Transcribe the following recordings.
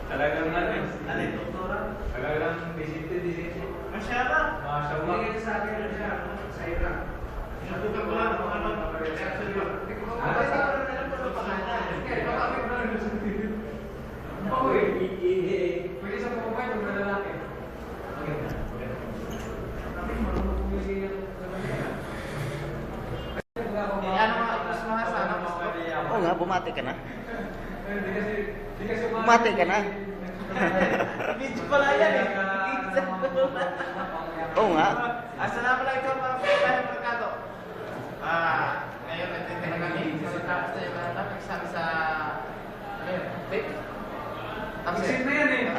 Talagang talagang disipin. Masyara. Hindi kita sa akin siya. Sa ira. Natutukan ko lang kung ano. Pwede sa pagkakay kung na lalaki. Oo nga, bumati ka na. Bumati ka na. Video pala yan eh. Oo nga. Assalamualaikum warahmatullahi wabarakatuh. Ngayon nagtitinda kami. Tapos na yung sabi sa tape. Exit na yan eh.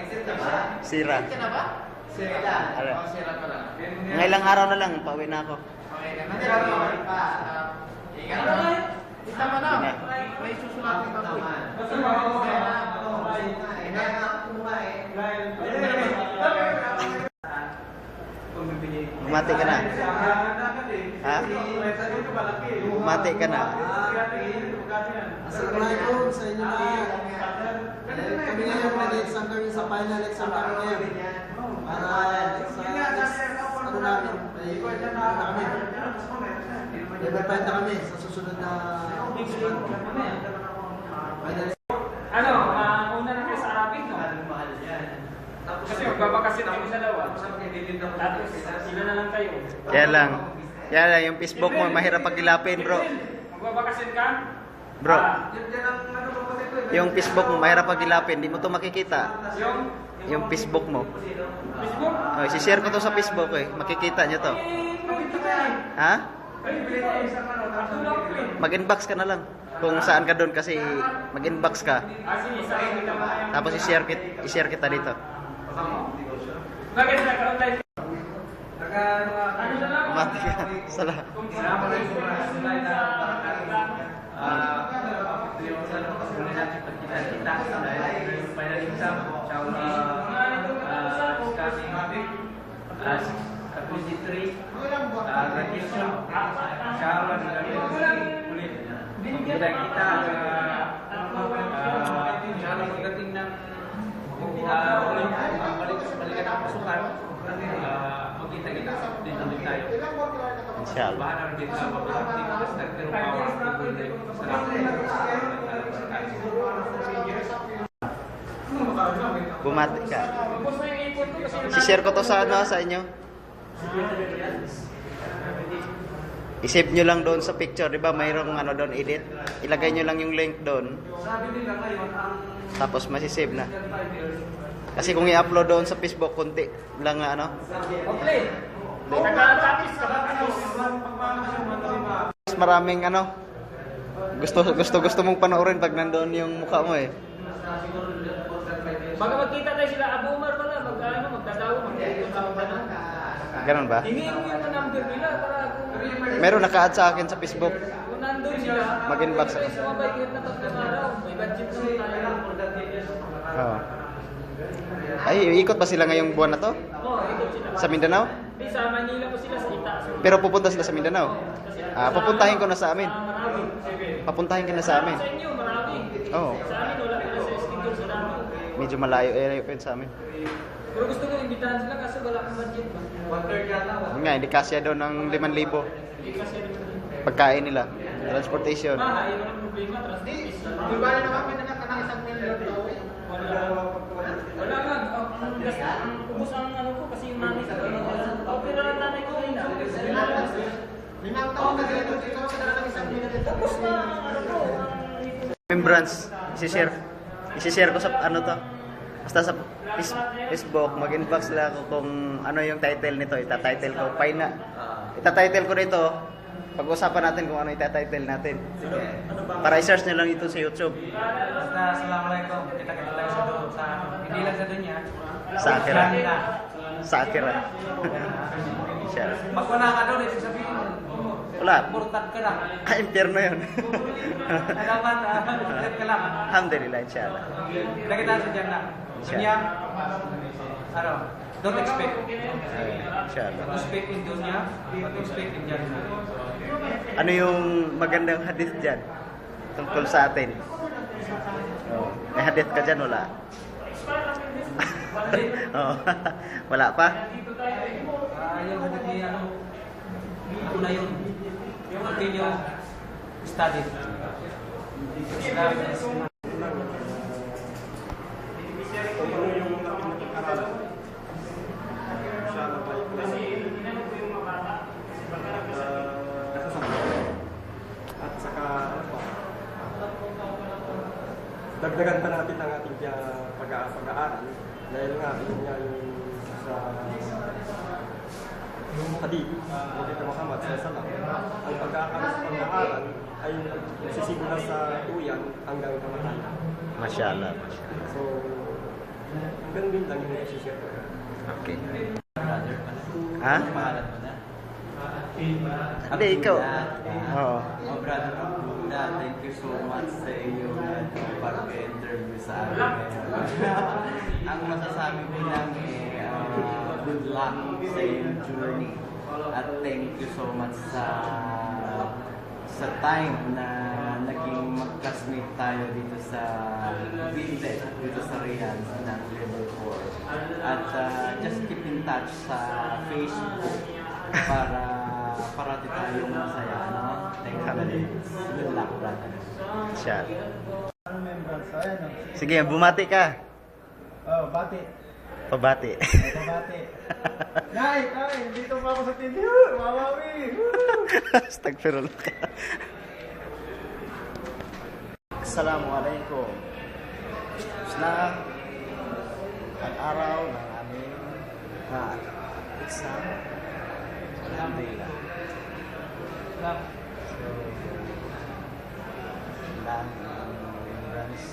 Exit na ba? Sira. Exit na ba? Sira. Oh, sira pala. Mga ilang araw na lang, pauwi na ako. Okay, nandiyan pa. Ingat na. Tama na. May susulatin pa po. Bumati ka na. Ha? Bumati ka na. Assalamualaikum sa inyo lahat. Kami ngayon mag-exam kami sa final exam kami ngayon. Para sa ano namin, i-prepare na kami sa susunod na final. Ano, una na kayo sa Arabic, no? Kasi magbabakasin kami sa lawa. Tapos, sila na lang kayo. Yan lang. Yan lang, yung Facebook mo, mahirap pagilapin, bro. Magbabakasin ka? Bro, yung Facebook mo, mahirap pagilapin. Di mo to makikita. Yung Facebook mo. Facebook? Oh, isi-share ko to sa Facebook eh. Makikita nyo to. Ha? Mag-inbox ka na lang. Kung saan ka doon kasi mag-inbox ka. Sige, sa akin kita mo. Tapos i-share kita dito. Bakit naka-online? Bumati ka. Salamat. Assalamualaikum warahmatullahi wabarakatuh. Kita final exam. Kami 23 graduation. Inshallah ulit. Kita inshallah pagdating ng balikan ng pasukan, magkita kita dito ulit tayo. Inshallah. Bahan natin sa pagdating ng power. Bumati ka. Tapos na yung ipon ko kasi I-share ko to sa ano, sa inyo. I-save nyo lang doon sa picture, di ba? Mayroong ano doon, edit. Ilagay nyo lang yung link doon. Tapos masisave na. Kasi kung i-upload doon sa Facebook, kunti lang ano. okay. Nagka-tapis ka ba? Mas maraming ano. Gusto mong panoorin pag nandoon yung mukha mo eh. Baga magkita tayo sila, Abu Umar pala, magdadaw, Ganun ba? hingin mo yung number nila para kung Meron naka-add sa akin sa Facebook. nandun sila, Mag-inbox ako. sumabay kayo na tatlong araw, may budget naman tayo. Oo. Ay, ikot ba sila ngayong buwan na to? Oo, ikot sila. Sa Mindanao? Di, sa Manila po sila sa Itaas. Pero pupunta sila sa Mindanao? Pupuntahin ko na sa amin. Marami. Sige. Papuntahin ka na sa amin. Sa inyo, marami. Oo. Sa amin, wala pala sa schedule sa namin. Medyo malayo eh yun sa amin. Pero gusto ko imbitahan sila kasi wala kang budget ba? 1/3 yata. Yun nga, hindi kasya doon ng 5,000. Hindi kasi Pagkain nila. Transportation. Mahay, walang problema. Transportation. Di ba na kami nakakana isang million daw eh? Wala nga. Ang gas, ang ubos ang ano ko kasi yung nanay ko. Okay na lang nanay ko rin. Limang taon na dito, dito ako nakakana isang million. Tapos na ano ko. Remembrance. Isi-share ko sa ano to. Basta sa Facebook, mag-inbox lang ako kung ano yung title nito. Ita-title ko. Ita-title ko dito. Pag-usapan natin kung ano ita-title natin. Para i-search nyo lang ito sa YouTube. Basta, assalamualaikum. Kita-kita tayo sa doon. Hindi lang sa dunya. Sa Akira. Sa Akira. Share. Pag wala ka doon, sasabihin mo. Wala. Importante ka lang. Impyerno yun. Kailangan, importante ka lang. Alhamdulillah, inshallah. Kita tayo sa Jannah. Dunya, ano, don't expect. Inshallah. Don't expect in dunya, but expect in Jannah. Ano yung magandang hadith dyan? Tungkol sa atin. Oh. May hadit ka dyan, wala? Oh. Wala pa? Yung hindi ano, ako na yun. Yung continue study. At saka dagdagan pa natin ang ating pag-aaral dahil nga yun nga yung sa hadith Prophet Muhammad sallallahu alaihi wasallam, ang pag-aaral ay nagsisimula sa tuyan hanggang kamatayan. Masyaallah. So hanggang din lang yung i-share ko. Okay. Ha? Hindi, ikaw. Oo. Oh, brother Abdullah, thank you so much sa iyo na pag-interview sa amin ngayon. Ang masasabi ko lang good luck sa iyong journey. At thank you so much sa time na naging mag-classmate tayo dito sa Vinted, dito sa Riyadh ng level 4. At just keep in touch sa Facebook para parati tayong masaya, no? Thank you. Good luck, brother. Siya. Sige, bumati ka. Oh, bati. Pabati. Bati. Nay, dito pa ako sa TV. Mawawi. Astagfirullah ka. Assalamualaikum. Tapos na ang araw ng aming exam. Alhamdulillah. So, lang ang branch.